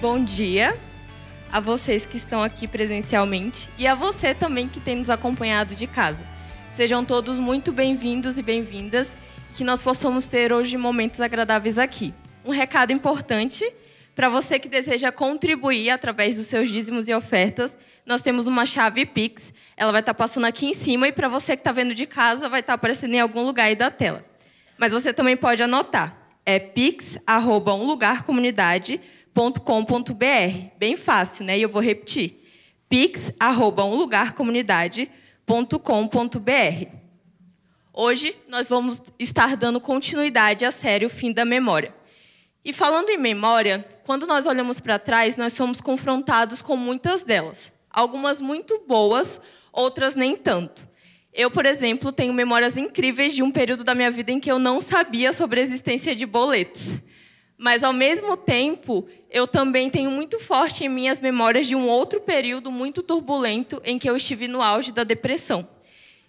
Bom dia a vocês que estão aqui presencialmente e a você também que tem nos acompanhado de casa. Sejam todos muito bem-vindos e bem-vindas, que nós possamos ter hoje momentos agradáveis aqui. Um recado importante para você que deseja contribuir através dos seus dízimos e ofertas, nós temos uma chave Pix, ela vai estar passando aqui em cima e para você que está vendo de casa vai estar aparecendo em algum lugar aí da tela. Mas você também pode anotar, é pix@umlugarcomunidade.com.br. Bem fácil, né? E eu vou repetir. pix@umlugarcomunidade.com.br. Hoje nós vamos estar dando continuidade à série O Fim da Memória. E falando em memória, quando nós olhamos para trás, nós somos confrontados com muitas delas. Algumas muito boas, outras nem tanto. Eu, por exemplo, tenho memórias incríveis de um período da minha vida em que eu não sabia sobre a existência de boletos. Mas, ao mesmo tempo, eu também tenho muito forte em mim as memórias de um outro período muito turbulento em que eu estive no auge da depressão.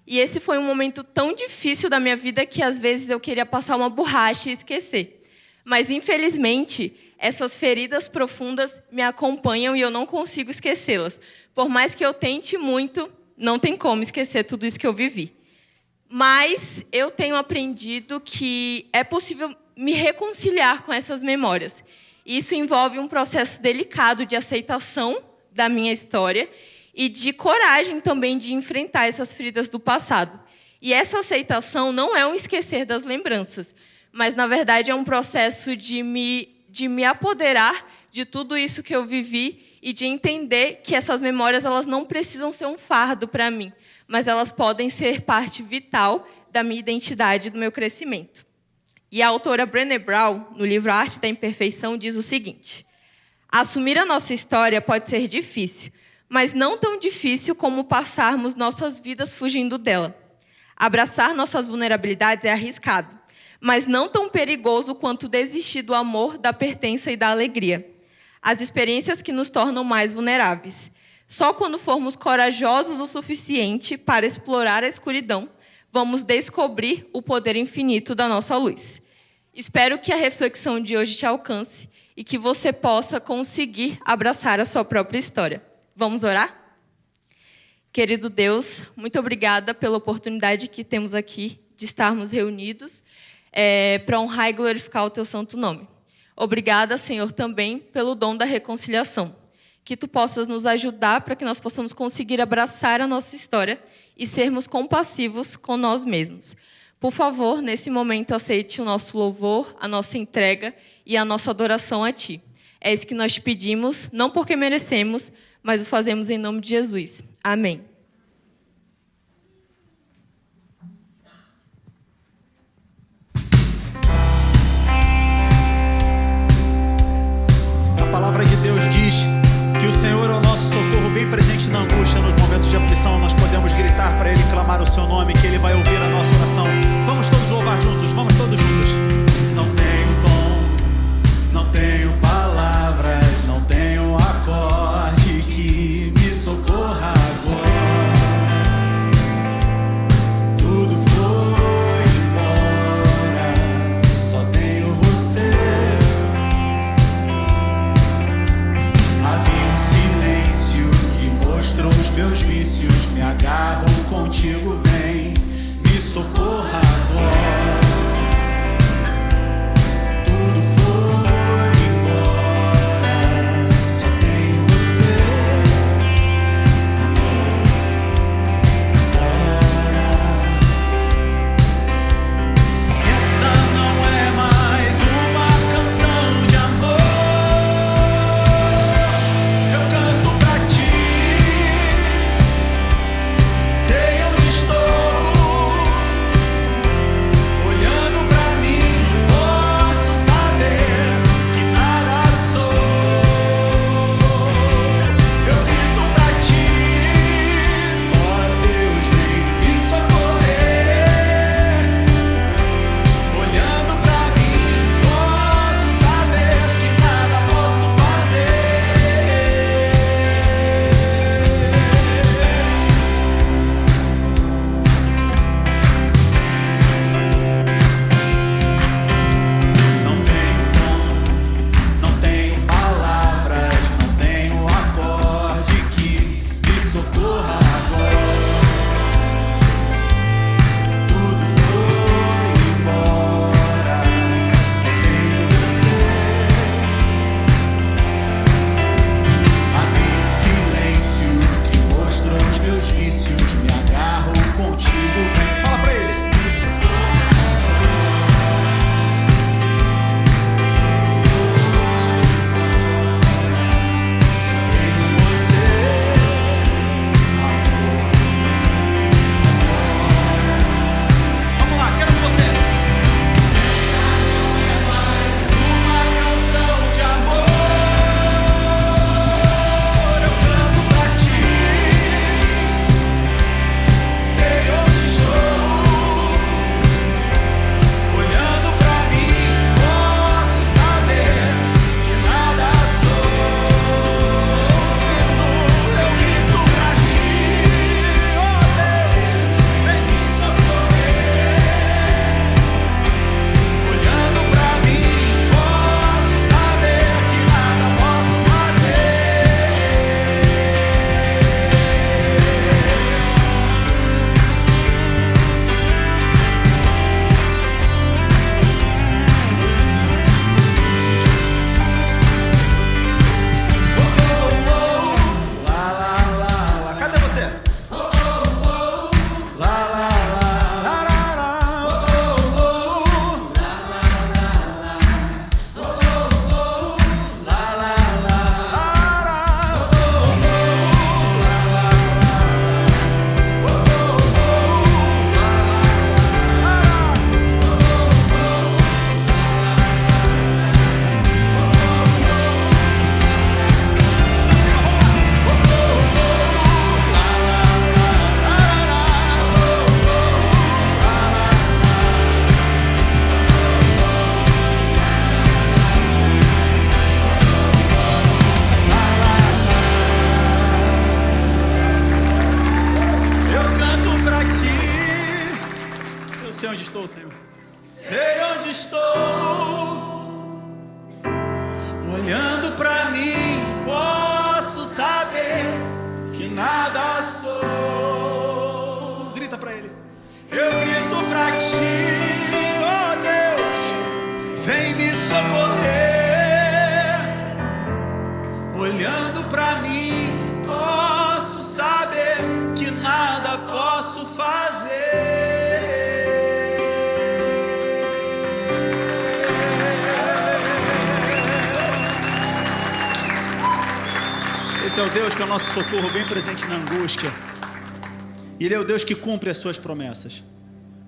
E esse foi um momento tão difícil da minha vida que, às vezes, eu queria passar uma borracha e esquecer. Mas, infelizmente, essas feridas profundas me acompanham e eu não consigo esquecê-las. Por mais que eu tente muito, não tem como esquecer tudo isso que eu vivi. Mas eu tenho aprendido que é possível me reconciliar com essas memórias. Isso envolve um processo delicado de aceitação da minha história e de coragem também de enfrentar essas feridas do passado. E essa aceitação não é um esquecer das lembranças, mas, na verdade, é um processo de me apoderar de tudo isso que eu vivi e de entender que essas memórias elas não precisam ser um fardo para mim, mas elas podem ser parte vital da minha identidade e do meu crescimento. E a autora Brené Brown, no livro A Arte da Imperfeição, diz o seguinte: assumir a nossa história pode ser difícil, mas não tão difícil como passarmos nossas vidas fugindo dela. Abraçar nossas vulnerabilidades é arriscado, mas não tão perigoso quanto desistir do amor, da pertença e da alegria. As experiências que nos tornam mais vulneráveis. Só quando formos corajosos o suficiente para explorar a escuridão, vamos descobrir o poder infinito da nossa luz. Espero que a reflexão de hoje te alcance e que você possa conseguir abraçar a sua própria história. Vamos orar? Querido Deus, muito obrigada pela oportunidade que temos aqui de estarmos reunidos para honrar e glorificar o teu santo nome. Obrigada, Senhor, também pelo dom da reconciliação. Que tu possas nos ajudar para que nós possamos conseguir abraçar a nossa história e sermos compassivos com nós mesmos. Por favor, nesse momento, aceite o nosso louvor, a nossa entrega e a nossa adoração a ti. É isso que nós te pedimos, não porque merecemos, mas o fazemos em nome de Jesus. Amém. A palavra de Deus diz que o Senhor é o nosso socorro bem presente na angústia. Nos momentos de aflição nós podemos gritar para Ele, clamar o seu nome, que Ele vai ouvir a nossa oração. Vamos todos louvar juntos, vamos todos juntos. Não tenho tom, não tenho palavras, não tenho acorde que me socorra agora. Tudo foi embora, só tenho você. Mostrou os meus vícios, me agarro contigo, vem, me socorra agora. Tudo foi embora, só tenho você. Agora. Essa não é mais uma canção de amor. Eu canto pra ti. Sei onde estou. estou, Senhor. Sei onde estou. Olhando pra mim, posso saber que nada sou. Grita pra Ele. Eu grito pra Ti, oh Deus, vem me socorrer. Olhando pra mim, posso saber que nada posso fazer. Esse é o Deus que é o nosso socorro bem presente na angústia. E Ele é o Deus que cumpre as suas promessas.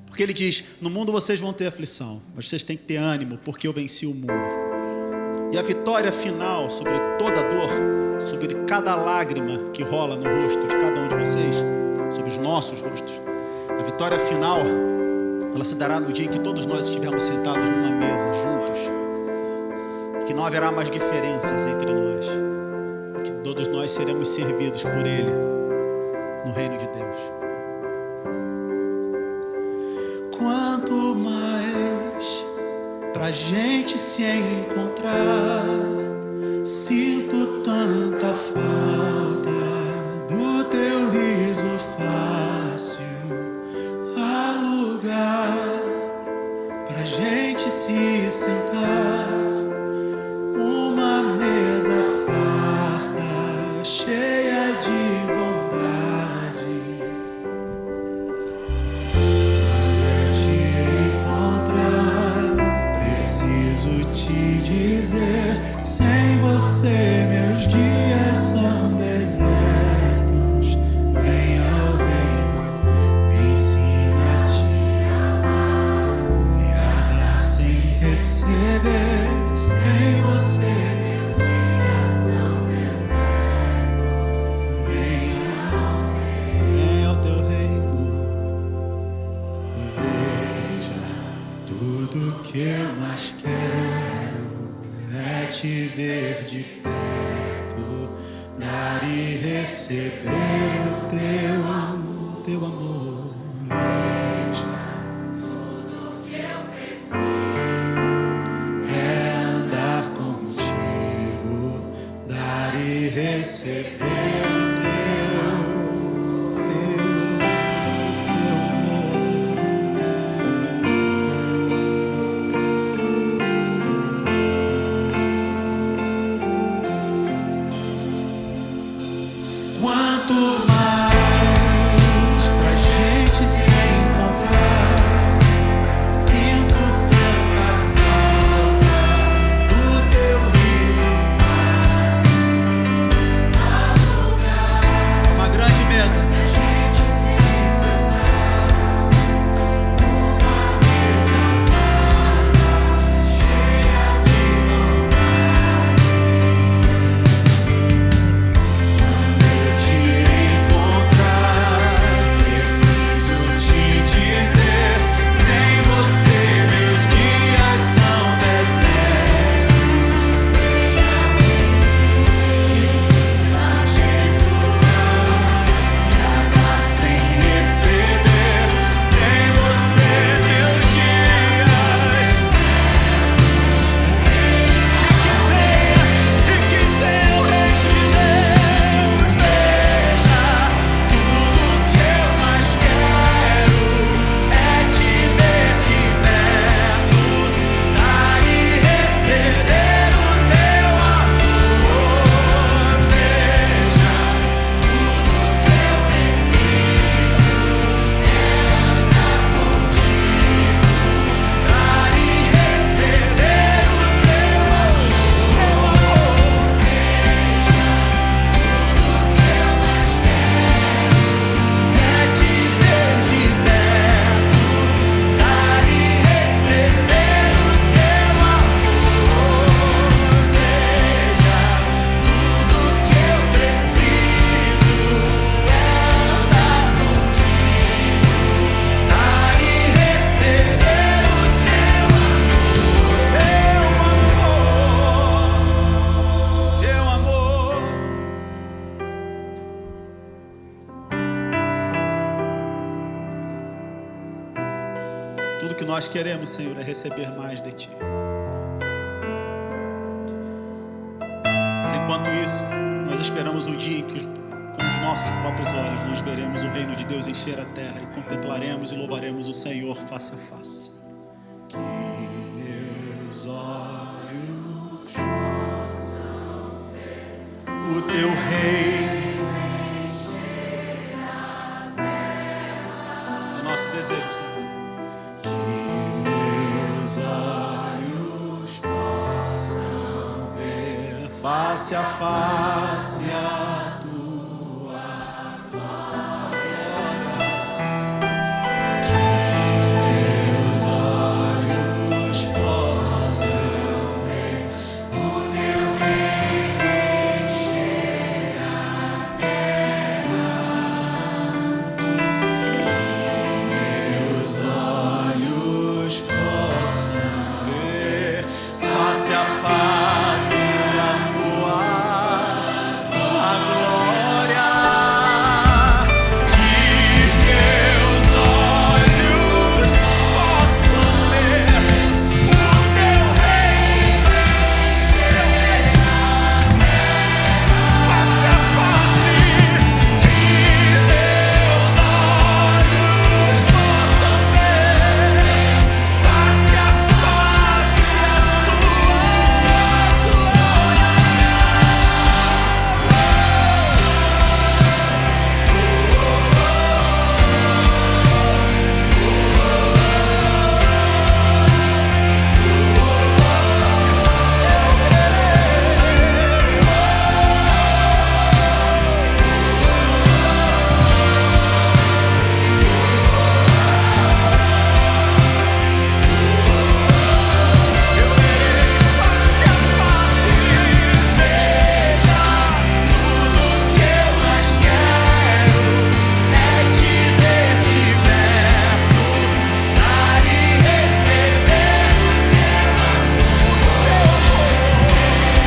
Porque Ele diz, no mundo vocês vão ter aflição, mas vocês têm que ter ânimo, porque eu venci o mundo. E a vitória final sobre toda dor, sobre cada lágrima que rola no rosto de cada um de vocês, sobre os nossos rostos, a vitória final, ela se dará no dia em que todos nós estivermos sentados numa mesa, juntos. E que não haverá mais diferenças entre nós. Que todos nós seremos servidos por Ele no reino de Deus. Quanto mais pra gente se encontrar, sinto tanta falta do teu riso fácil. Há lugar pra gente se sentar, uma mesa farta, cheia de bondade. Quando eu te encontrar, preciso te dizer, sem você meus dias são desertos. Vem ao reino, me ensina a te amar e a dar sem receber. Sem você vem ao teu reino. Veja, tudo que eu mais quero é te ver de perto, dar e receber o teu amor. Veja, tudo que eu preciso é andar contigo, dar e receber o teu quanto mais pra gente se encontrar, sinto tanta falta do teu riso fácil. Há lugar nós queremos, Senhor, é receber mais de Ti. Mas enquanto isso, nós esperamos o dia em que com os nossos próprios olhos nós veremos o reino de Deus encher a terra e contemplaremos e louvaremos o Senhor face a face. Que meus olhos possam ver o Teu reino. É o nosso desejo, Senhor. Que meus olhos possam ver face a face a Tua glória. Que meus olhos possam ver o Teu reino encher a terra. Que meus olhos possam ver face a face a Tua glória. Que meus olhos possam ver o Teu reino encher a terra face a face. Que meus olhos possam ver face a face a Tua glória. Face a face, veja, tudo que eu mais quero é Te ver de perto, dar e receber o Teu amor.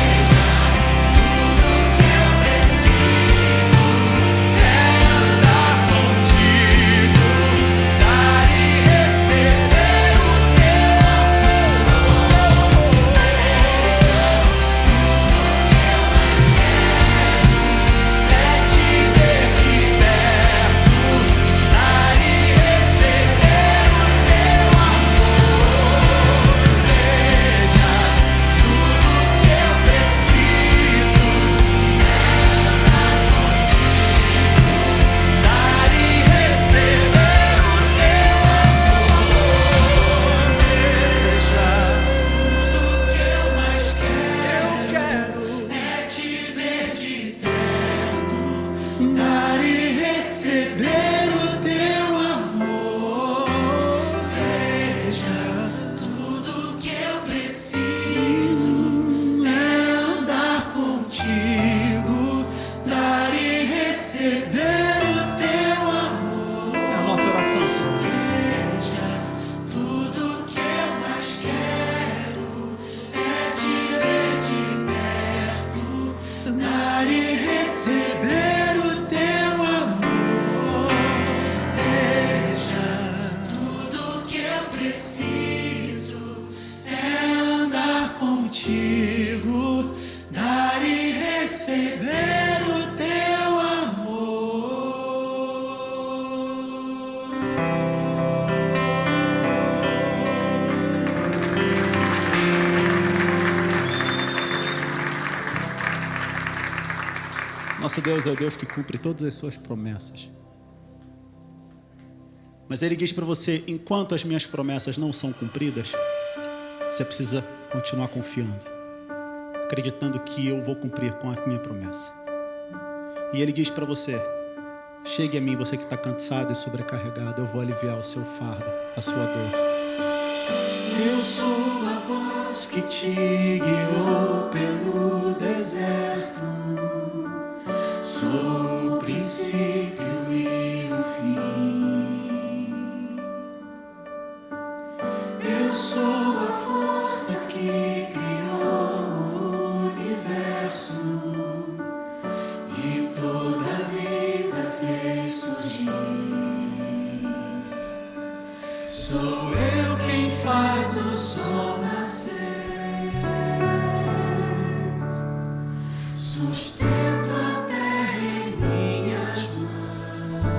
Tudo que eu preciso é andar contigo, dar e receber o Teu amor. É Te ver de perto, dar e receber o Teu amor. Veja, tudo que eu preciso é andar contigo, dar e receber o Teu amor. Veja, tudo que eu mais quero é Te ver de perto, dar e receber o Teu amor. Veja, tudo que eu preciso é andar contigo, dar e receber o Teu amor. É a nossa oração, Senhor. Veja, tudo que eu mais quero é Te ver de perto, dar e receber o Teu amor. Veja, tudo que eu preciso é andar contigo, dar e receber o Teu amor. Nosso Deus é o Deus que cumpre todas as suas promessas. Mas Ele diz para você: enquanto as minhas promessas não são cumpridas, você precisa continuar confiando, acreditando que eu vou cumprir com a minha promessa. E Ele diz para você: chegue a mim, você que está cansado e sobrecarregado, eu vou aliviar o seu fardo, a sua dor. Eu sou a voz que te guiou pelo deserto, sou o princípio e o fim. Eu sou a força que criou o universo e toda a vida fez surgir. Sou eu quem Sustento a terra em minhas mãos.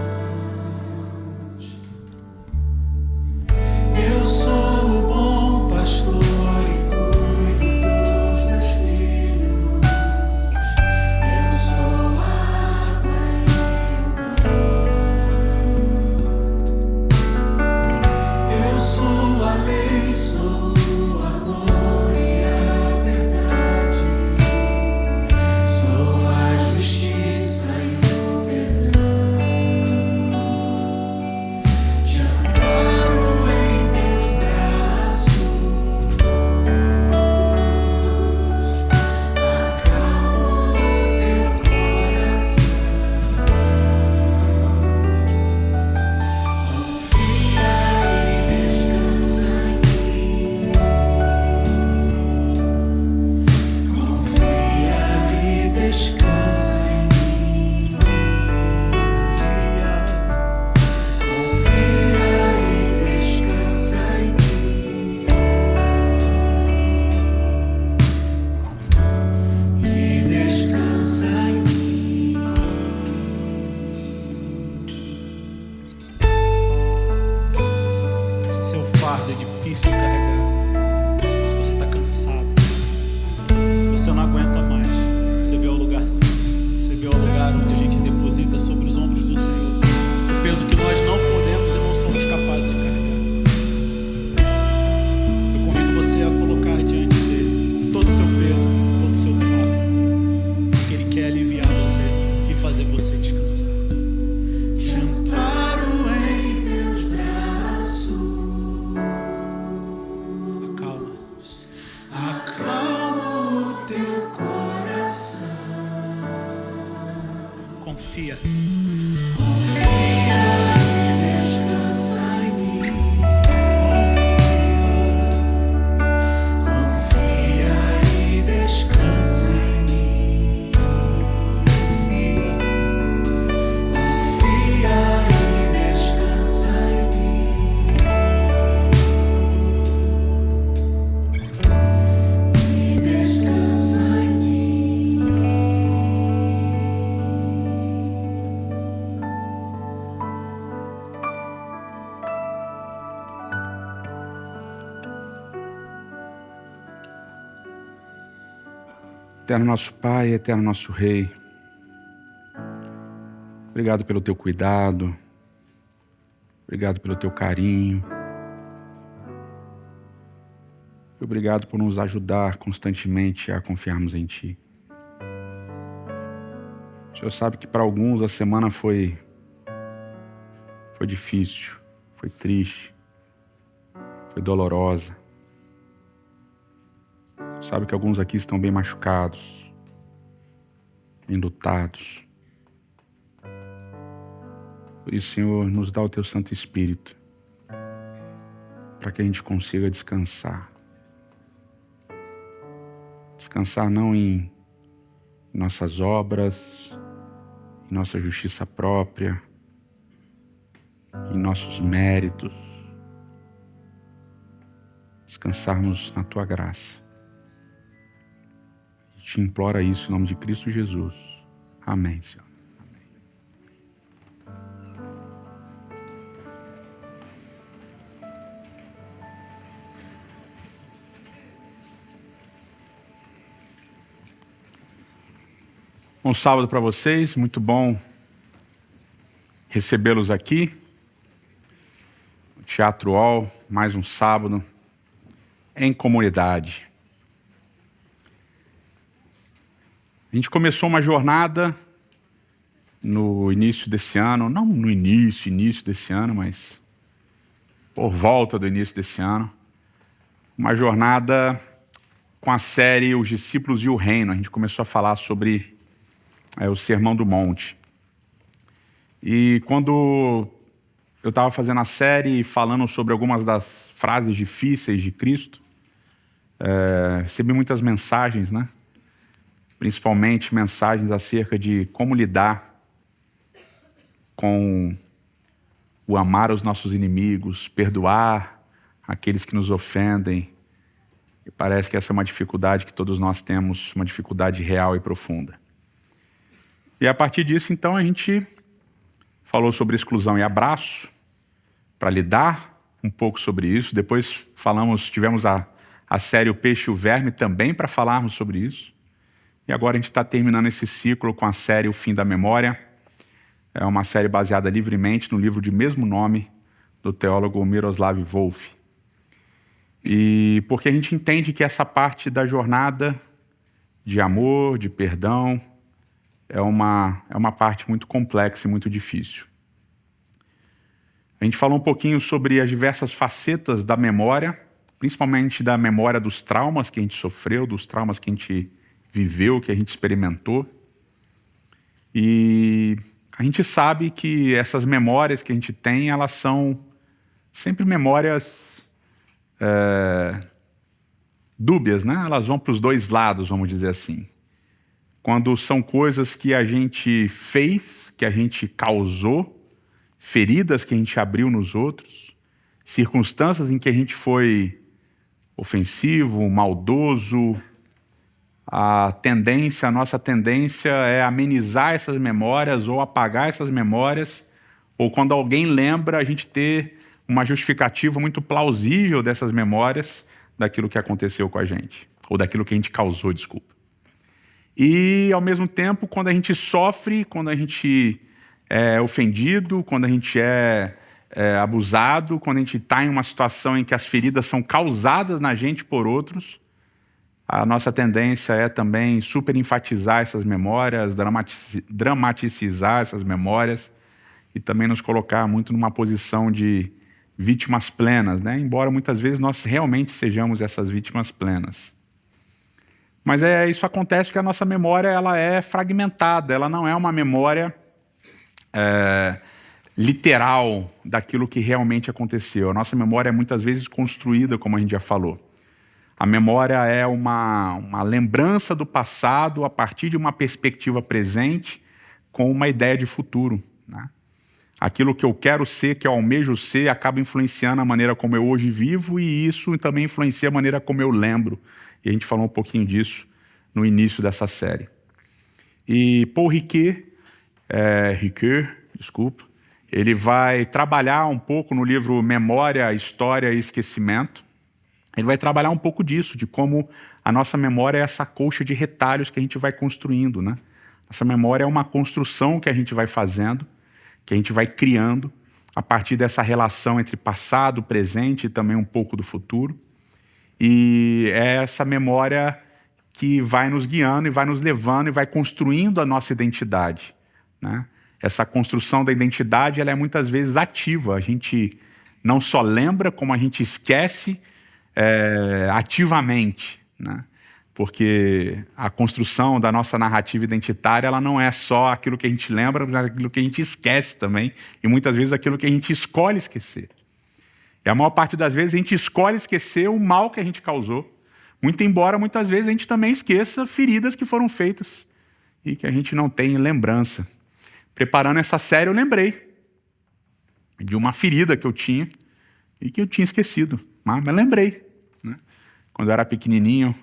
Eu sou o bom pastor e cuido dos seus filhos. Eu sou a água e o pão. Eu sou a lei, sou o amor e a verdade. Sou a justiça e o perdão. Te amparo em meus braços, acalmo teu coração. Confia e descansa em mim. Confia e descansa em mim. Confia e descansa em mim. E descansa em mim. Se seu fardo é difícil de carregar, se você está cansado, se você não aguenta mais, você veio ao lugar certo. Você veio ao lugar onde a gente deposita sobre os ombros do Senhor o peso que nós não podemos e não somos capazes de carregar. Eu convido você a colocar diante dele todo o seu peso, todo o seu fardo, porque ele quer aliviar você e fazer você descansar. Te amparo em meus braços. Acalma. Acalma o teu coração. Confia. Confia e descansa em mim. Confia. Confia e descansa em mim. Confia. Confia e descansa em mim. E descansa em mim. Eterno nosso Pai, eterno nosso Rei, obrigado pelo teu cuidado, obrigado pelo teu carinho, obrigado por nos ajudar constantemente a confiarmos em Ti. O Senhor sabe que para alguns a semana foi difícil, foi triste, foi dolorosa. O Senhor sabe que alguns aqui estão bem machucados, enlutados. Por isso, Senhor, nos dá o Teu Santo Espírito, para que a gente consiga descansar. Descansar não em nossas obras, em nossa justiça própria, em nossos méritos. Descansarmos na Tua graça. Te implora isso em nome de Cristo Jesus. Amém, Senhor. Bom sábado para vocês, muito bom recebê-los aqui. No Teatro UOL, mais um sábado em comunidade. A gente começou uma jornada no início desse ano, não no início desse ano, mas por volta do início desse ano, uma jornada com a série Os Discípulos e o Reino. A gente começou a falar sobre o Sermão do Monte. E quando eu estava fazendo a série, falando sobre algumas das frases difíceis de Cristo, recebi muitas mensagens, né? Principalmente mensagens acerca de como lidar com o amar os nossos inimigos, perdoar aqueles que nos ofendem. E parece que essa é uma dificuldade que todos nós temos, uma dificuldade real e profunda. E a partir disso, então, a gente falou sobre exclusão e abraço, para lidar um pouco sobre isso. Depois tivemos a série O Peixe e o Verme também para falarmos sobre isso. E agora a gente está terminando esse ciclo com a série O Fim da Memória. É uma série baseada livremente no livro de mesmo nome do teólogo Miroslav Volf. E porque a gente entende que essa parte da jornada de amor, de perdão, é uma parte muito complexa e muito difícil. A gente falou um pouquinho sobre as diversas facetas da memória, principalmente da memória dos traumas que a gente sofreu, dos traumas que a gente viveu, que a gente experimentou. E a gente sabe que essas memórias que a gente tem, elas são sempre memórias dúbias, né? Elas vão para os dois lados, vamos dizer assim. Quando são coisas que a gente fez, que a gente causou, feridas que a gente abriu nos outros, circunstâncias em que a gente foi ofensivo, maldoso, a nossa tendência é amenizar essas memórias ou apagar essas memórias, ou quando alguém lembra, a gente ter uma justificativa muito plausível dessas memórias daquilo que aconteceu com a gente, ou daquilo que a gente causou, desculpa. E, ao mesmo tempo, quando a gente sofre, quando a gente é ofendido, quando a gente é abusado, quando a gente está em uma situação em que as feridas são causadas na gente por outros, a nossa tendência é também super enfatizar essas memórias, dramatizar essas memórias e também nos colocar muito numa posição de vítimas plenas, né? Embora muitas vezes nós realmente sejamos essas vítimas plenas. Mas isso acontece porque a nossa memória ela é fragmentada, ela não é uma memória literal daquilo que realmente aconteceu. A nossa memória é muitas vezes construída, como a gente já falou. A memória é uma lembrança do passado a partir de uma perspectiva presente com uma ideia de futuro, né? Aquilo que eu quero ser, que eu almejo ser, acaba influenciando a maneira como eu hoje vivo e isso também influencia a maneira como eu lembro. E a gente falou um pouquinho disso no início dessa série. E Paul Ricoeur, ele vai trabalhar um pouco no livro Memória, História e Esquecimento. Ele vai trabalhar um pouco disso, de como a nossa memória é essa colcha de retalhos que a gente vai construindo, né? Essa memória é uma construção que a gente vai fazendo, que a gente vai criando a partir dessa relação entre passado, presente e também um pouco do futuro. E é essa memória que vai nos guiando e vai nos levando e vai construindo a nossa identidade, né? Essa construção da identidade ela é muitas vezes ativa. A gente não só lembra, como a gente esquece ativamente, né? Porque a construção da nossa narrativa identitária ela não é só aquilo que a gente lembra, mas aquilo que a gente esquece também, e muitas vezes aquilo que a gente escolhe esquecer. E a maior parte das vezes a gente escolhe esquecer o mal que a gente causou, muito embora muitas vezes a gente também esqueça feridas que foram feitas e que a gente não tem lembrança. Preparando essa série eu lembrei de uma ferida que eu tinha e que eu tinha esquecido, mas lembrei, né? Quando eu era pequenininho,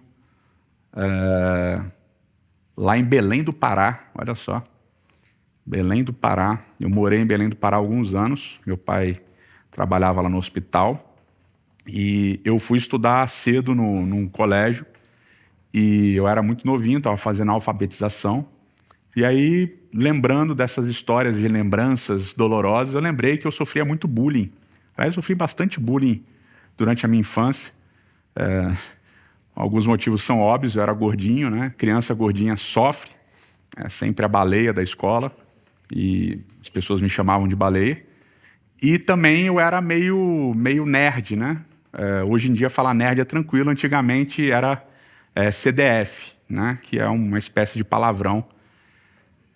lá em Belém do Pará, olha só, Belém do Pará, eu morei em Belém do Pará há alguns anos, meu pai trabalhava lá no hospital e eu fui estudar cedo num colégio e eu era muito novinho, estava fazendo alfabetização e aí, lembrando dessas histórias de lembranças dolorosas, eu lembrei que eu sofria muito bullying. Aliás, eu sofri bastante bullying durante a minha infância. Alguns motivos são óbvios, eu era gordinho, né? Criança gordinha sofre, é sempre a baleia da escola, e as pessoas me chamavam de baleia. E também eu era meio nerd, né? Hoje em dia falar nerd é tranquilo, antigamente era CDF, né? Que é uma espécie de palavrão.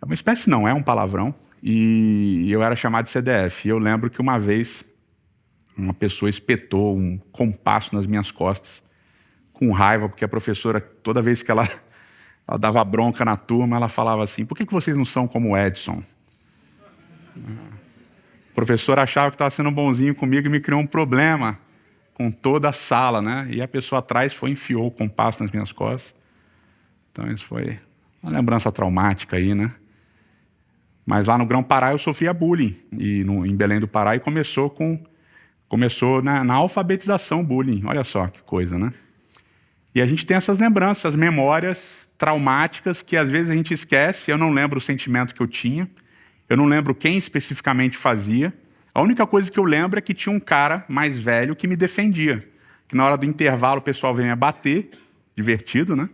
É uma espécie não, é um palavrão, e eu era chamado de CDF. E eu lembro que uma vez uma pessoa espetou um compasso nas minhas costas, com raiva, porque a professora, toda vez que ela dava bronca na turma, ela falava assim: por que vocês não são como o Edson? O professor achava que estava sendo bonzinho comigo e me criou um problema com toda a sala, né? E a pessoa atrás enfiou o compasso nas minhas costas. Então isso foi uma lembrança traumática aí, né? Mas lá no Grão-Pará eu sofria bullying, e em Belém do Pará, e começou na alfabetização bullying. Olha só que coisa, né? E a gente tem essas lembranças, memórias traumáticas que às vezes a gente esquece. Eu não lembro o sentimento que eu tinha, eu não lembro quem especificamente fazia. A única coisa que eu lembro é que tinha um cara mais velho que me defendia, que na hora do intervalo o pessoal veio me bater, divertido, né?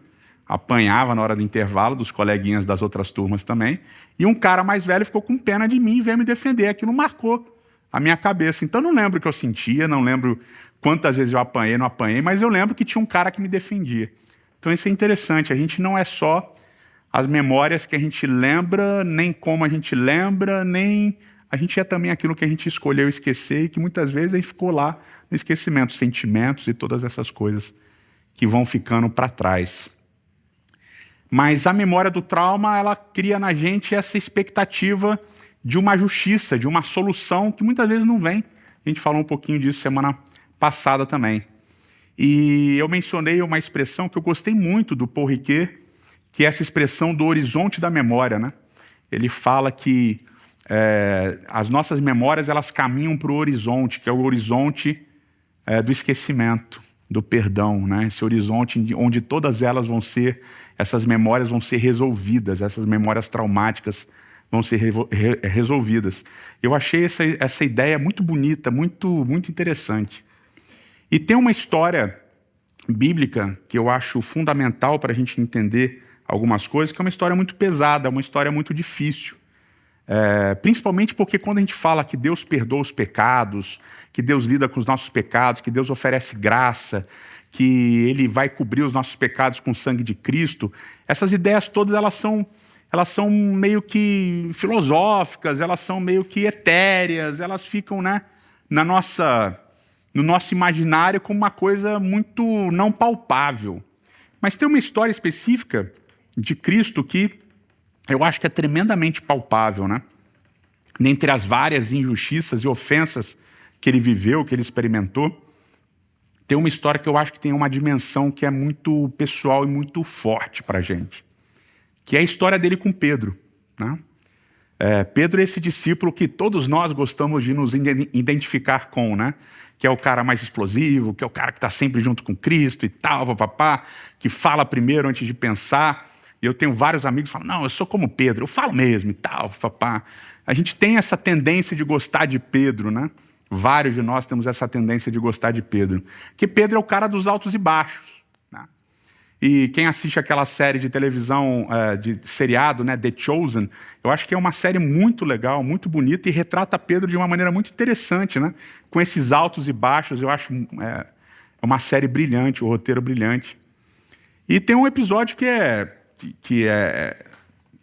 Apanhava na hora do intervalo dos coleguinhas das outras turmas também, e um cara mais velho ficou com pena de mim e veio me defender. Aquilo marcou a minha cabeça. Então eu não lembro o que eu sentia, não lembro quantas vezes eu apanhei, não apanhei, mas eu lembro que tinha um cara que me defendia. Então isso é interessante, a gente não é só as memórias que a gente lembra, nem como a gente lembra, nem... A gente é também aquilo que a gente escolheu esquecer e que muitas vezes a gente ficou lá no esquecimento, sentimentos e todas essas coisas que vão ficando para trás. Mas a memória do trauma, ela cria na gente essa expectativa de uma justiça, de uma solução que muitas vezes não vem. A gente falou um pouquinho disso semana passada também. E eu mencionei uma expressão que eu gostei muito do Paul Ricoeur, que é essa expressão do horizonte da memória, né? Ele fala que as nossas memórias, elas caminham para o horizonte, que é o horizonte do esquecimento, do perdão, né? Esse horizonte onde todas elas vão ser, essas memórias vão ser resolvidas, essas memórias traumáticas vão ser resolvidas. Eu achei essa ideia muito bonita, muito, muito interessante. E tem uma história bíblica que eu acho fundamental para a gente entender algumas coisas, que é uma história muito pesada, uma história muito difícil. Principalmente porque quando a gente fala que Deus perdoa os pecados, que Deus lida com os nossos pecados, que Deus oferece graça, que Ele vai cobrir os nossos pecados com o sangue de Cristo, essas ideias todas elas são meio que filosóficas, elas são meio que etéreas, elas ficam, né, no nosso imaginário como uma coisa muito não palpável. Mas tem uma história específica de Cristo que eu acho que é tremendamente palpável, né? Dentre as várias injustiças e ofensas que ele viveu, que ele experimentou, tem uma história que eu acho que tem uma dimensão que é muito pessoal e muito forte para a gente, que é a história dele com Pedro, né? Pedro é esse discípulo que todos nós gostamos de nos identificar com, né? Que é o cara mais explosivo, que é o cara que está sempre junto com Cristo e tal, papapá, que fala primeiro antes de pensar. E eu tenho vários amigos que falam, não, eu sou como Pedro, eu falo mesmo e tal, papá. A gente tem essa tendência de gostar de Pedro, né? Vários de nós temos essa tendência de gostar de Pedro. Porque Pedro é o cara dos altos e baixos, né? E quem assiste aquela série de televisão, de seriado, né, The Chosen, eu acho que é uma série muito legal, muito bonita e retrata Pedro de uma maneira muito interessante, né? Com esses altos e baixos, eu acho uma série brilhante, um roteiro brilhante. E tem um episódio que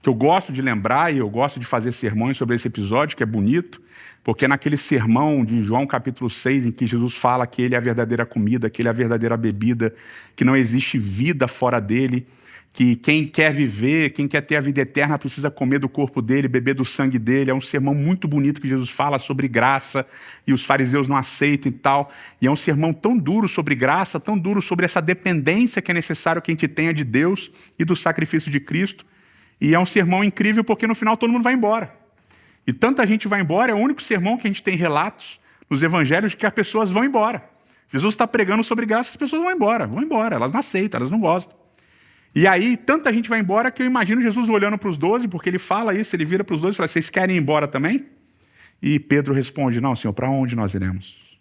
eu gosto de lembrar e eu gosto de fazer sermões sobre esse episódio, que é bonito, porque é naquele sermão de João capítulo 6, em que Jesus fala que ele é a verdadeira comida, que ele é a verdadeira bebida, que não existe vida fora dele, que quem quer viver, quem quer ter a vida eterna precisa comer do corpo dele, beber do sangue dele. É um sermão muito bonito que Jesus fala sobre graça e os fariseus não aceitam e tal. E é um sermão tão duro sobre graça, tão duro sobre essa dependência que é necessário que a gente tenha de Deus e do sacrifício de Cristo. E é um sermão incrível porque no final todo mundo vai embora. E tanta gente vai embora, é o único sermão que a gente tem relatos nos evangelhos de que as pessoas vão embora. Jesus está pregando sobre graça, as pessoas vão embora, elas não aceitam, elas não gostam. E aí, tanta gente vai embora que eu imagino Jesus olhando para os 12, porque ele fala isso, ele vira para os 12 e fala, vocês querem ir embora também? E Pedro responde, não, Senhor, para onde nós iremos?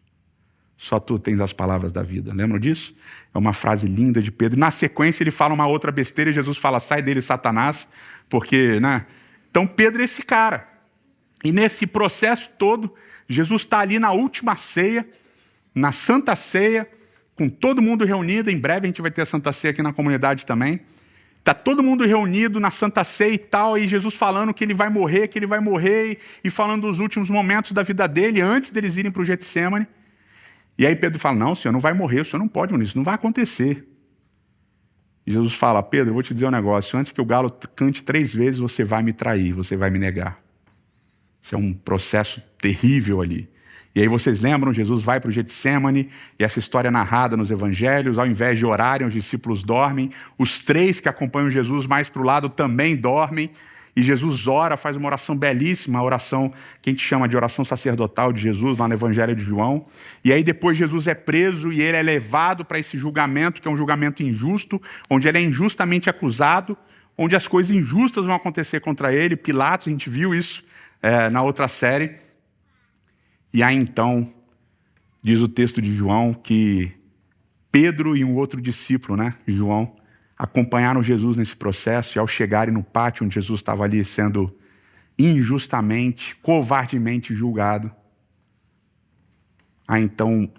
Só tu tens as palavras da vida. Lembram disso? É uma frase linda de Pedro. Na sequência, ele fala uma outra besteira e Jesus fala, sai dele, Satanás, porque, né? Então, Pedro é esse cara. E nesse processo todo, Jesus está ali na última ceia, na Santa Ceia, com todo mundo reunido. Em breve a gente vai ter a Santa Ceia aqui na comunidade também. Está todo mundo reunido na Santa Ceia e tal, e Jesus falando que ele vai morrer, e falando dos últimos momentos da vida dele, antes deles irem para o Getsêmani. E aí Pedro fala, não, o senhor não vai morrer, o senhor não pode morrer, isso não vai acontecer. E Jesus fala, Pedro, eu vou te dizer um negócio, antes que o galo cante 3 vezes, você vai me trair, você vai me negar. Isso é um processo terrível ali. E aí vocês lembram, Jesus vai para o Getsêmani, e essa história é narrada nos evangelhos, ao invés de orarem, os discípulos dormem, os 3 que acompanham Jesus mais para o lado também dormem, e Jesus ora, faz uma oração belíssima, a oração que a gente chama de oração sacerdotal de Jesus, lá no Evangelho de João. E aí depois Jesus é preso e ele é levado para esse julgamento, que é um julgamento injusto, onde ele é injustamente acusado, onde as coisas injustas vão acontecer contra ele. Pilatos, a gente viu isso na outra série. E aí então, diz o texto de João que Pedro e um outro discípulo, João, acompanharam Jesus nesse processo, e ao chegarem no pátio onde Jesus estava ali sendo injustamente, covardemente julgado, aí então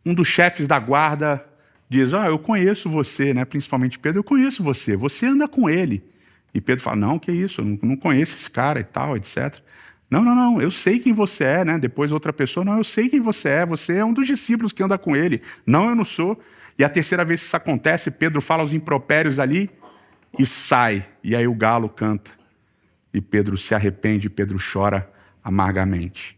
um dos chefes da guarda diz: eu conheço você, principalmente Pedro, eu conheço você anda com ele. E Pedro fala: não, que isso, eu não conheço esse cara e tal, etc. Não, eu sei quem você é, Depois outra pessoa: não, eu sei quem você é um dos discípulos que anda com ele. Não, eu não sou. E a terceira vez que isso acontece, Pedro fala os impropérios ali e sai. E aí o galo canta. E Pedro se arrepende, Pedro chora amargamente.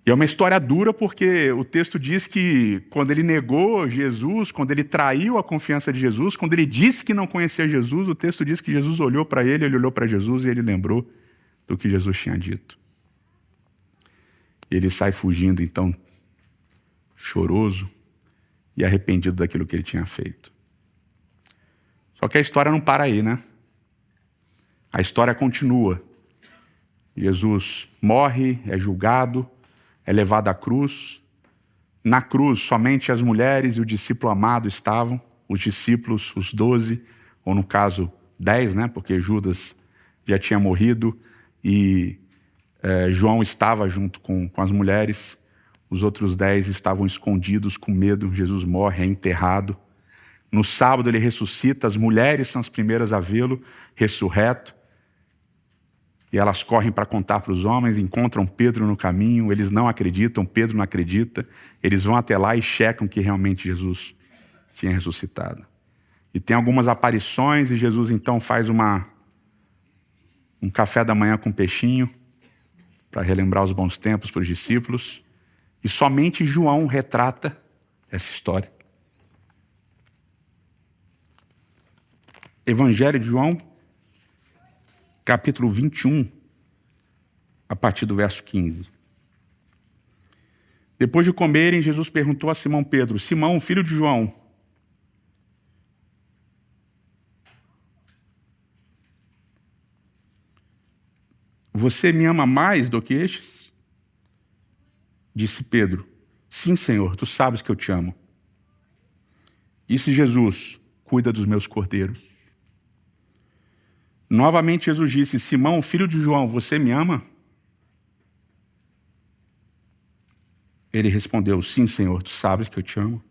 E é uma história dura, porque o texto diz que quando ele negou Jesus, quando ele traiu a confiança de Jesus, quando ele disse que não conhecia Jesus, o texto diz que Jesus olhou para ele olhou para Jesus e ele lembrou do que Jesus tinha dito. Ele sai fugindo, então, choroso e arrependido daquilo que ele tinha feito. Só que a história não para aí, A história continua. Jesus morre, é julgado, é levado à cruz. Na cruz, somente as mulheres e o discípulo amado estavam, os discípulos, os 12, ou no caso 10, porque Judas já tinha morrido e João estava junto com as mulheres. Os outros 10 estavam escondidos com medo. Jesus morre, é enterrado. No sábado ele ressuscita, as mulheres são as primeiras a vê-lo, ressurreto. E elas correm para contar para os homens, encontram Pedro no caminho, eles não acreditam, Pedro não acredita. Eles vão até lá e checam que realmente Jesus tinha ressuscitado. E tem algumas aparições e Jesus então faz um café da manhã com peixinho, para relembrar os bons tempos para os discípulos. E somente João retrata essa história. Evangelho de João, capítulo 21, a partir do verso 15. Depois de comerem, Jesus perguntou a Simão Pedro: Simão, filho de João, você me ama mais do que estes? Disse Pedro: sim, Senhor, tu sabes que eu te amo. Disse Jesus: cuida dos meus cordeiros. Novamente Jesus disse: Simão, filho de João, você me ama? Ele respondeu: sim, Senhor, tu sabes que eu te amo.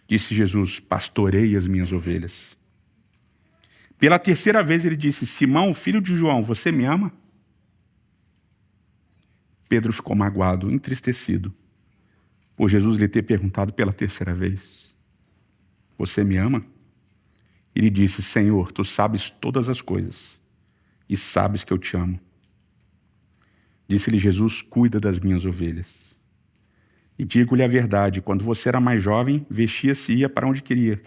Disse Jesus: pastorei as minhas ovelhas. Pela terceira vez ele disse: Simão, filho de João, você me ama? Pedro ficou magoado, entristecido, por Jesus lhe ter perguntado pela terceira vez: você me ama? Ele disse: Senhor, tu sabes todas as coisas e sabes que eu te amo. Disse-lhe Jesus: cuida das minhas ovelhas. E digo-lhe a verdade, quando você era mais jovem, vestia-se e ia para onde queria.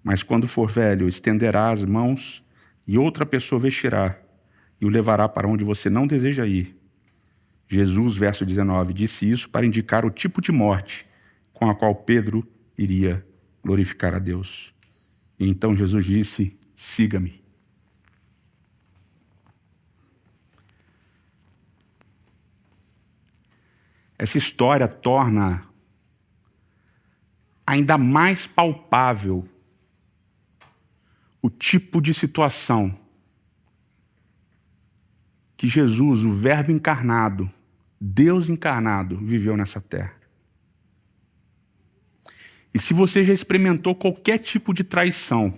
Mas quando for velho, estenderá as mãos e outra pessoa vestirá e o levará para onde você não deseja ir. Jesus, verso 19, disse isso para indicar o tipo de morte com a qual Pedro iria glorificar a Deus. E então Jesus disse: siga-me. Essa história torna ainda mais palpável o tipo de situação que Jesus, o Verbo encarnado, Deus encarnado, viveu nessa terra. E se você já experimentou qualquer tipo de traição,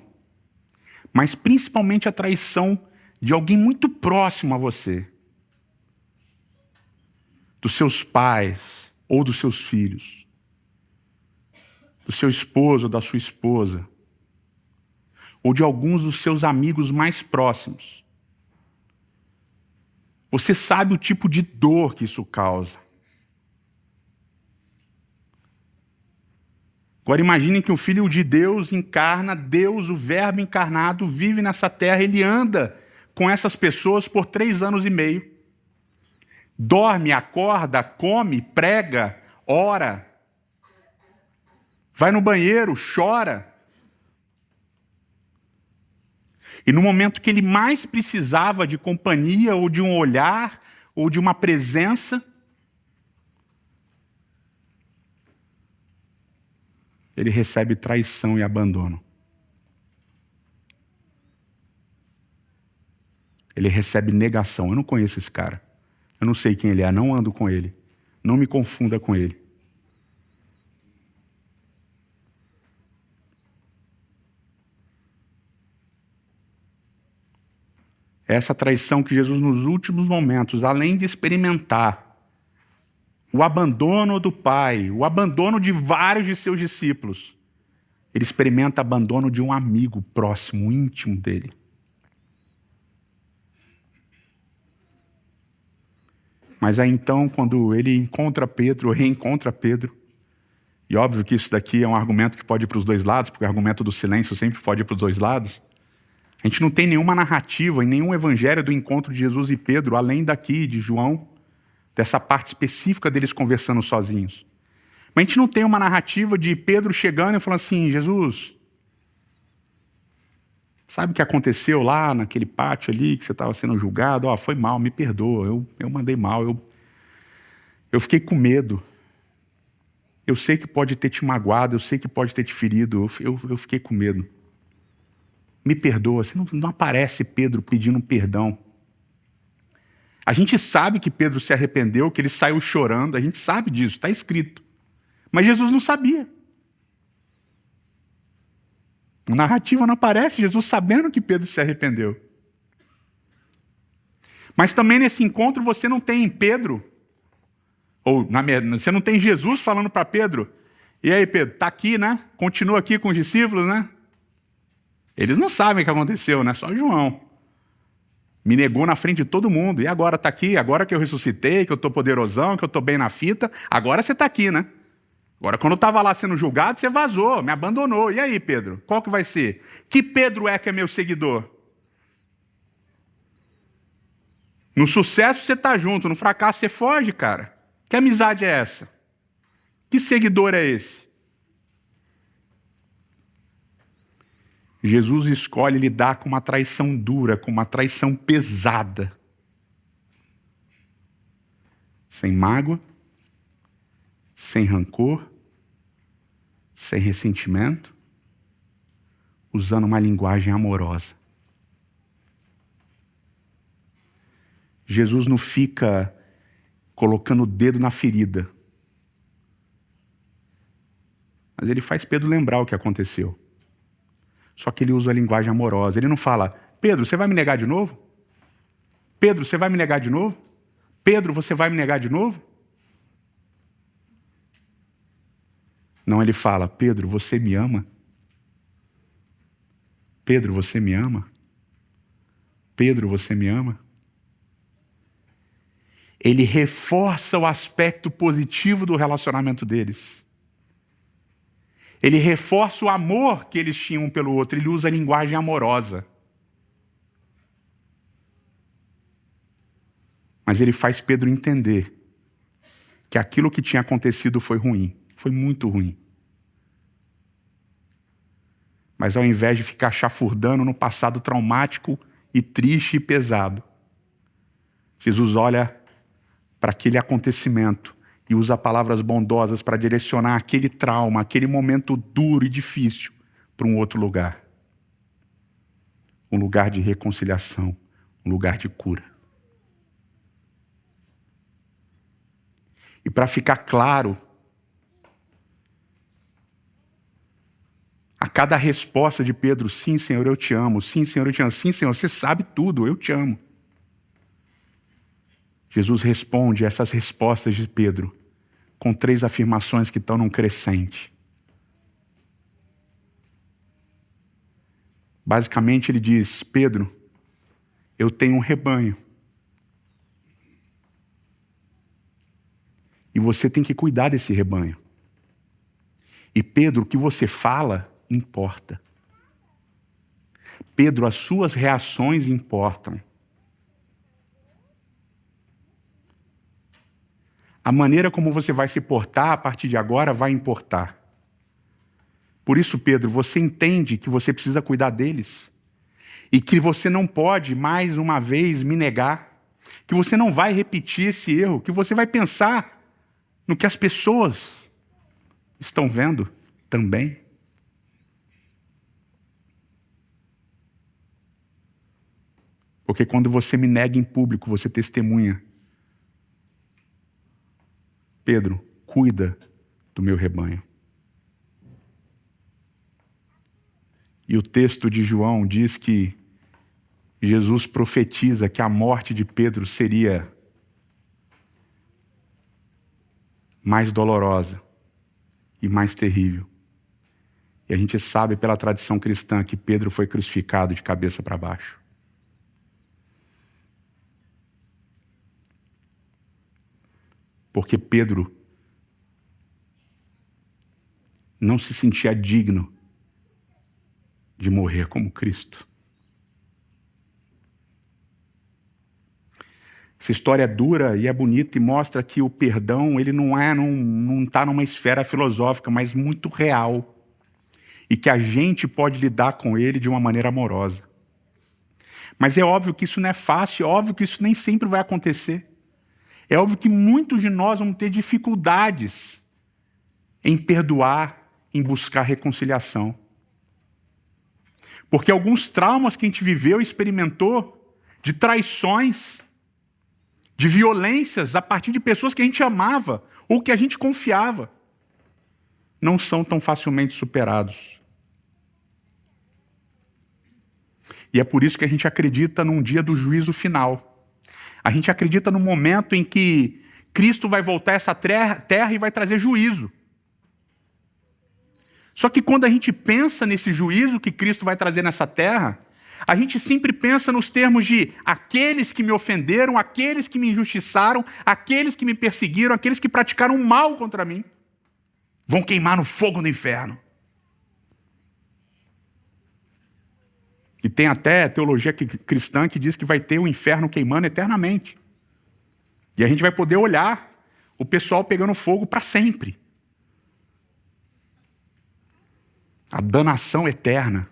mas principalmente a traição de alguém muito próximo a você, dos seus pais ou dos seus filhos, do seu esposo ou da sua esposa, ou de alguns dos seus amigos mais próximos, você sabe o tipo de dor que isso causa. Agora imaginem que o Filho de Deus encarna, Deus, o Verbo encarnado, vive nessa terra, ele anda com essas pessoas por 3 anos e meio. Dorme, acorda, come, prega, ora. Vai no banheiro, chora. E no momento que ele mais precisava de companhia, ou de um olhar, ou de uma presença, ele recebe traição e abandono. Ele recebe negação. Eu não conheço esse cara. Eu não sei quem ele é, não ando com ele. Não me confunda com ele. Essa traição que Jesus, nos últimos momentos, além de experimentar o abandono do Pai, o abandono de vários de seus discípulos, ele experimenta o abandono de um amigo próximo, íntimo dele. Mas aí então, quando ele encontra Pedro, reencontra Pedro, e óbvio que isso daqui é um argumento que pode ir para os dois lados, porque o argumento do silêncio sempre pode ir para os dois lados. A gente não tem nenhuma narrativa em nenhum evangelho do encontro de Jesus e Pedro, além daqui de João, dessa parte específica deles conversando sozinhos. Mas a gente não tem uma narrativa de Pedro chegando e falando assim: Jesus, sabe o que aconteceu lá naquele pátio ali, que você estava sendo julgado? Foi mal, me perdoa, eu mandei mal, eu fiquei com medo. Eu sei que pode ter te magoado, eu sei que pode ter te ferido, eu fiquei com medo. Me perdoa. Você não aparece Pedro pedindo perdão. A gente sabe que Pedro se arrependeu, que ele saiu chorando, a gente sabe disso, está escrito. Mas Jesus não sabia. A narrativa não aparece Jesus sabendo que Pedro se arrependeu. Mas também nesse encontro você não tem Pedro, você não tem Jesus falando para Pedro: e aí Pedro, está aqui, né? Continua aqui com os discípulos, né? Eles não sabem o que aconteceu, né? Só João. Me negou na frente de todo mundo. E agora está aqui, agora que eu ressuscitei, que eu estou poderosão, que eu estou bem na fita, agora você está aqui, né? Agora, quando eu estava lá sendo julgado, você vazou, me abandonou. E aí, Pedro? Qual que vai ser? Que Pedro é que é meu seguidor? No sucesso você está junto, no fracasso você foge, cara. Que amizade é essa? Que seguidor é esse? Jesus escolhe lidar com uma traição dura, com uma traição pesada. Sem mágoa, sem rancor, sem ressentimento, usando uma linguagem amorosa. Jesus não fica colocando o dedo na ferida, mas ele faz Pedro lembrar o que aconteceu. Só que ele usa a linguagem amorosa. Ele não fala: Pedro, você vai me negar de novo? Pedro, você vai me negar de novo? Pedro, você vai me negar de novo? Não, ele fala: Pedro, você me ama? Pedro, você me ama? Pedro, você me ama? Ele reforça o aspecto positivo do relacionamento deles. Ele reforça o amor que eles tinham um pelo outro. Ele usa a linguagem amorosa. Mas ele faz Pedro entender que aquilo que tinha acontecido foi ruim. Foi muito ruim. Mas ao invés de ficar chafurdando no passado traumático e triste e pesado, Jesus olha para aquele acontecimento e usa palavras bondosas para direcionar aquele trauma, aquele momento duro e difícil para um outro lugar. Um lugar de reconciliação, um lugar de cura. E para ficar claro, a cada resposta de Pedro: sim, Senhor, eu te amo. Sim, Senhor, eu te amo. Sim, Senhor, você sabe tudo, eu te amo. Jesus responde essas respostas de Pedro com 3 afirmações que estão num crescente. Basicamente ele diz: Pedro, eu tenho um rebanho. E você tem que cuidar desse rebanho. E Pedro, o que você fala importa. Pedro, as suas reações importam. A maneira como você vai se portar a partir de agora vai importar. Por isso, Pedro, você entende que você precisa cuidar deles. E que você não pode, mais uma vez, me negar. Que você não vai repetir esse erro. Que você vai pensar no que as pessoas estão vendo também. Porque quando você me nega em público, você testemunha. Pedro, cuida do meu rebanho. E o texto de João diz que Jesus profetiza que a morte de Pedro seria mais dolorosa e mais terrível. E a gente sabe pela tradição cristã que Pedro foi crucificado de cabeça para baixo. Porque Pedro não se sentia digno de morrer como Cristo. Essa história é dura e é bonita e mostra que o perdão ele não está numa esfera filosófica, mas muito real. E que a gente pode lidar com ele de uma maneira amorosa. Mas é óbvio que isso não é fácil, é óbvio que isso nem sempre vai acontecer. É óbvio que muitos de nós vão ter dificuldades em perdoar, em buscar reconciliação. Porque alguns traumas que a gente viveu e experimentou, de traições, de violências a partir de pessoas que a gente amava ou que a gente confiava, não são tão facilmente superados. E é por isso que a gente acredita num dia do juízo final. A gente acredita no momento em que Cristo vai voltar a essa terra e vai trazer juízo. Só que quando a gente pensa nesse juízo que Cristo vai trazer nessa terra, a gente sempre pensa nos termos de aqueles que me ofenderam, aqueles que me injustiçaram, aqueles que me perseguiram, aqueles que praticaram mal contra mim, vão queimar no fogo do inferno. E tem até teologia cristã que diz que vai ter o inferno queimando eternamente. E a gente vai poder olhar o pessoal pegando fogo para sempre. A danação eterna.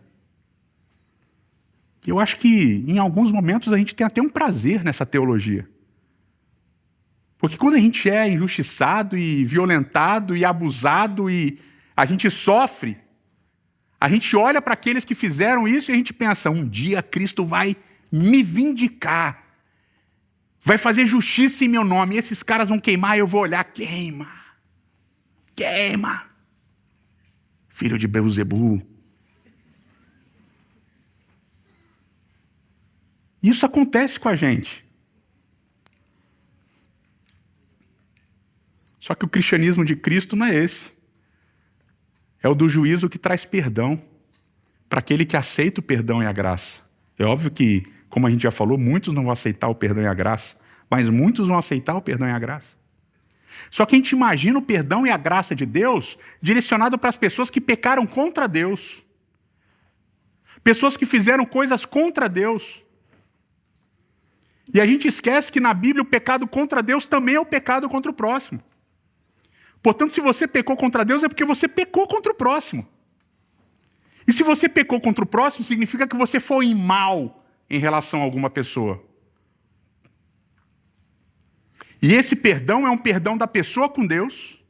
E eu acho que em alguns momentos a gente tem até um prazer nessa teologia. Porque quando a gente é injustiçado e violentado e abusado e a gente sofre, a gente olha para aqueles que fizeram isso e a gente pensa, um dia Cristo vai me vindicar, vai fazer justiça em meu nome, e esses caras vão queimar e eu vou olhar, queima, filho de Beelzebu. Isso acontece com a gente. Só que o cristianismo de Cristo não é esse. É o do juízo que traz perdão para aquele que aceita o perdão e a graça. É óbvio que, como a gente já falou, muitos não vão aceitar o perdão e a graça, mas muitos vão aceitar o perdão e a graça. Só que a gente imagina o perdão e a graça de Deus direcionado para as pessoas que pecaram contra Deus. Pessoas que fizeram coisas contra Deus. E a gente esquece que na Bíblia o pecado contra Deus também é o pecado contra o próximo. Portanto, se você pecou contra Deus, é porque você pecou contra o próximo. E se você pecou contra o próximo, significa que você foi mal em relação a alguma pessoa. E esse perdão é um perdão da pessoa com Deus.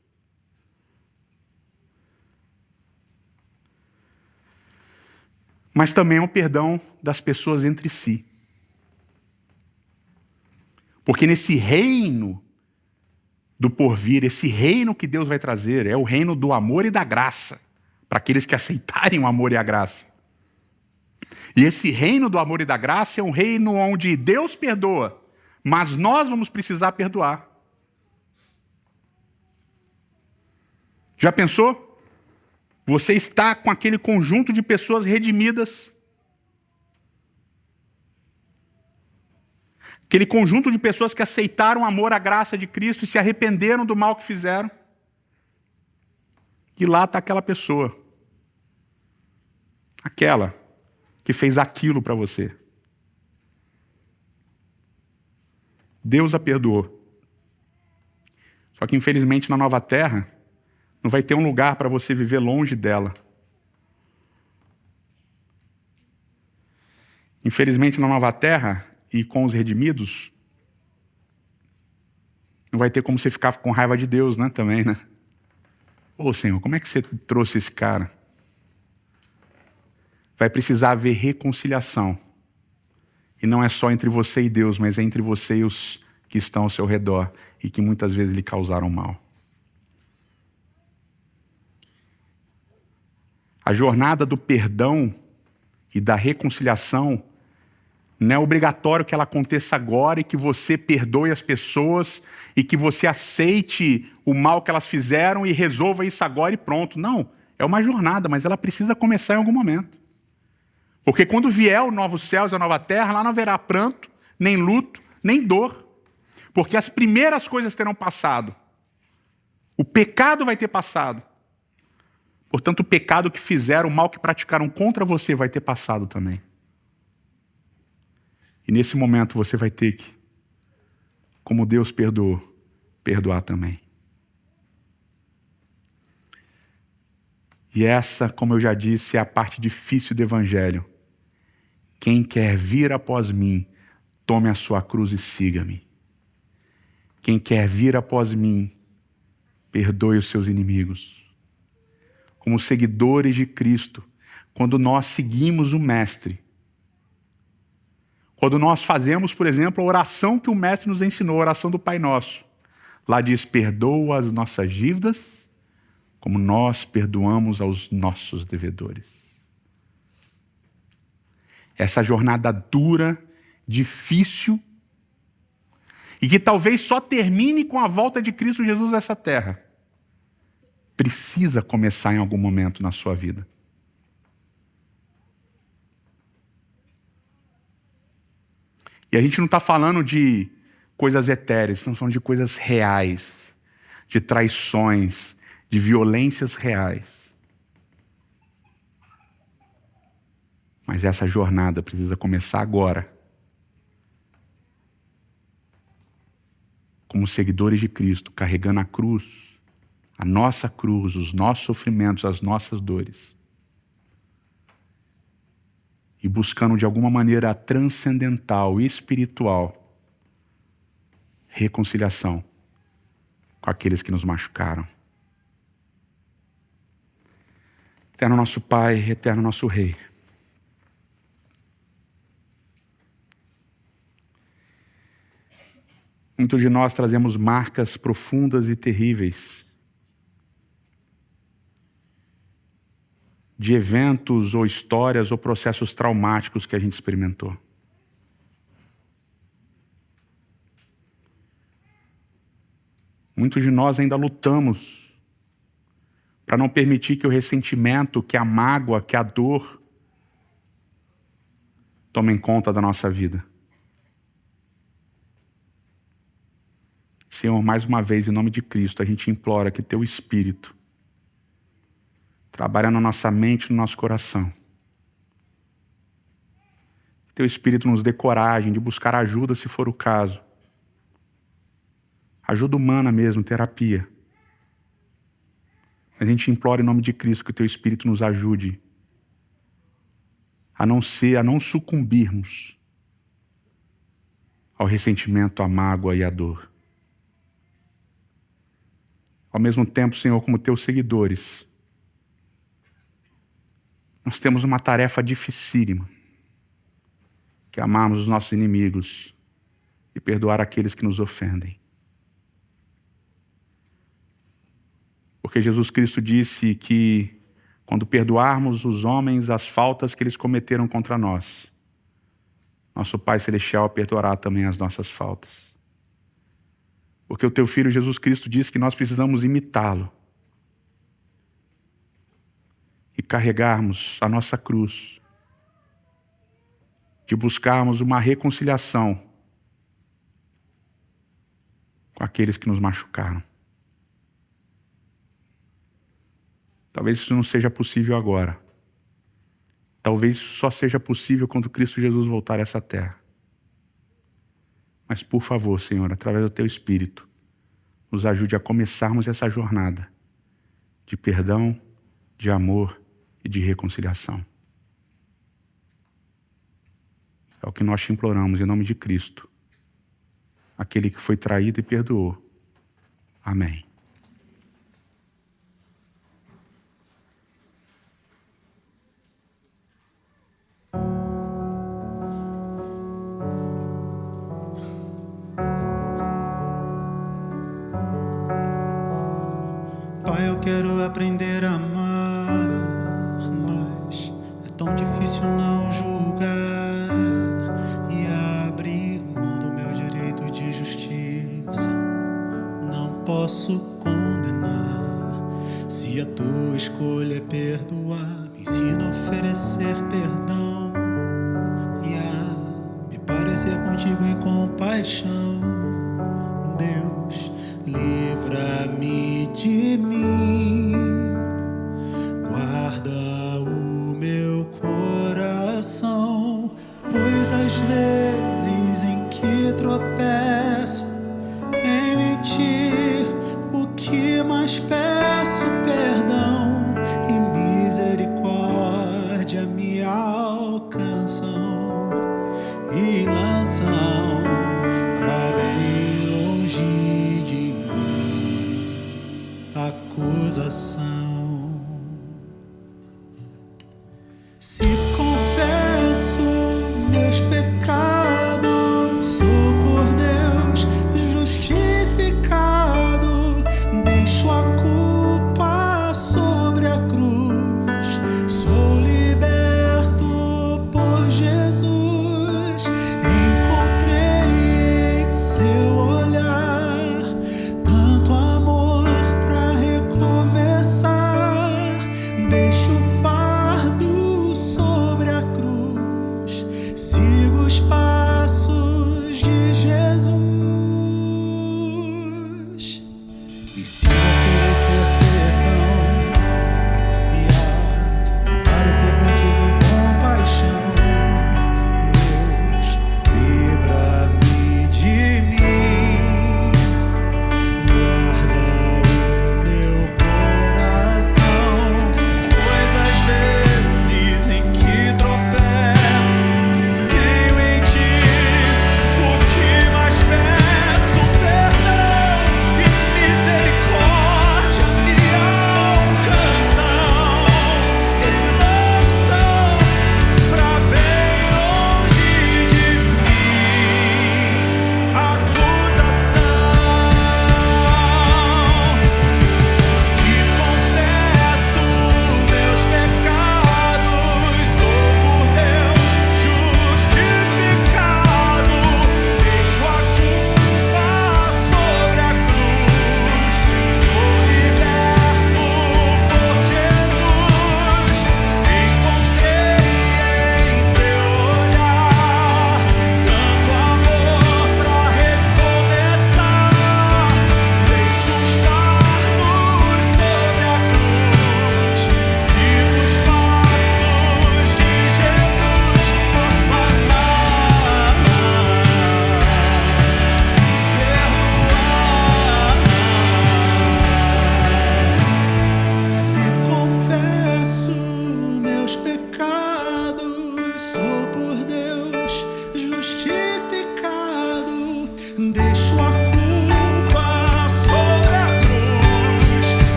Mas também é um perdão das pessoas entre si. Porque nesse reino do porvir, esse reino que Deus vai trazer, é o reino do amor e da graça, para aqueles que aceitarem o amor e a graça. E esse reino do amor e da graça é um reino onde Deus perdoa, mas nós vamos precisar perdoar. Já pensou? Você está com aquele conjunto de pessoas redimidas, aquele conjunto de pessoas que aceitaram o amor, a graça de Cristo e se arrependeram do mal que fizeram. E lá está aquela pessoa. Aquela que fez aquilo para você. Deus a perdoou. Só que, infelizmente, na nova terra, não vai ter um lugar para você viver longe dela. Infelizmente, na nova terra e com os redimidos, não vai ter como você ficar com raiva de Deus, né? Também, né? Ô, Senhor, como é que você trouxe esse cara? Vai precisar haver reconciliação. E não é só entre você e Deus, mas é entre você e os que estão ao seu redor e que muitas vezes lhe causaram mal. A jornada do perdão e da reconciliação não é obrigatório que ela aconteça agora e que você perdoe as pessoas e que você aceite o mal que elas fizeram e resolva isso agora e pronto. Não, é uma jornada, mas ela precisa começar em algum momento. Porque quando vier o novo céu e a nova terra, lá não haverá pranto, nem luto, nem dor. Porque as primeiras coisas terão passado. O pecado vai ter passado. Portanto, o pecado que fizeram, o mal que praticaram contra você vai ter passado também. E nesse momento você vai ter que, como Deus perdoou, perdoar também. E essa, como eu já disse, é a parte difícil do Evangelho. Quem quer vir após mim, tome a sua cruz e siga-me. Quem quer vir após mim, perdoe os seus inimigos. Como seguidores de Cristo, quando nós seguimos o Mestre, quando nós fazemos, por exemplo, a oração que o Mestre nos ensinou, a oração do Pai Nosso, lá diz, perdoa as nossas dívidas, como nós perdoamos aos nossos devedores. Essa jornada dura, difícil, e que talvez só termine com a volta de Cristo Jesus a essa terra, precisa começar em algum momento na sua vida. E a gente não está falando de coisas etéreas, estamos falando de coisas reais, de traições, de violências reais. Mas essa jornada precisa começar agora. Como seguidores de Cristo, carregando a cruz, a nossa cruz, os nossos sofrimentos, as nossas dores. E buscando de alguma maneira transcendental e espiritual reconciliação com aqueles que nos machucaram. Eterno nosso Pai, eterno nosso Rei. Muitos de nós trazemos marcas profundas e terríveis de eventos ou histórias ou processos traumáticos que a gente experimentou. Muitos de nós ainda lutamos para não permitir que o ressentimento, que a mágoa, que a dor tomem conta da nossa vida. Senhor, mais uma vez, em nome de Cristo, a gente implora que Teu Espírito trabalhe na nossa mente, no nosso coração. Que Teu Espírito nos dê coragem de buscar ajuda, se for o caso. Ajuda humana mesmo, terapia. Mas a gente implora em nome de Cristo que o Teu Espírito nos ajude a não sucumbirmos ao ressentimento, à mágoa e à dor. Ao mesmo tempo, Senhor, como Teus seguidores, nós temos uma tarefa dificílima, que é amarmos os nossos inimigos e perdoar aqueles que nos ofendem. Porque Jesus Cristo disse que quando perdoarmos os homens as faltas que eles cometeram contra nós, nosso Pai Celestial perdoará também as nossas faltas. Porque o Teu Filho Jesus Cristo disse que nós precisamos imitá-lo e carregarmos a nossa cruz, de buscarmos uma reconciliação com aqueles que nos machucaram. Talvez isso não seja possível agora. Talvez isso só seja possível quando Cristo Jesus voltar a essa terra. Mas, por favor, Senhor, através do Teu Espírito, nos ajude a começarmos essa jornada de perdão, de amor e de reconciliação. É o que nós te imploramos em nome de Cristo, aquele que foi traído e perdoou. Amém. Pai, eu quero aprender a amar, mas é tão difícil não julgar e abrir mão do meu direito de justiça. Não posso condenar, se a tua escolha é perdoar. Me ensina a oferecer perdão e a me parecer contigo em compaixão. Deus, livra-me de mim, guarda o meu coração, pois às vezes em que tropeço, tenho em ti o que mais peço, perdão e misericórdia me alcançam e lançam pra bem longe de mim acusação. Se confesso meus pecados, sou por Deus justificado, deixo a culpa sobre a cruz, sou liberto por Jesus, encontrei em seu olhar tanto amor pra recomeçar, deixo o fardo sobre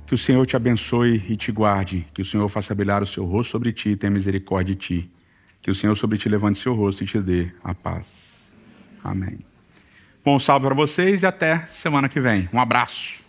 Que o Senhor te abençoe e te guarde. Que o Senhor faça brilhar o seu rosto sobre ti e tenha misericórdia de ti. Que o Senhor sobre ti levante seu rosto e te dê a paz. Amém. Bom sábado para vocês e até semana que vem. Um abraço.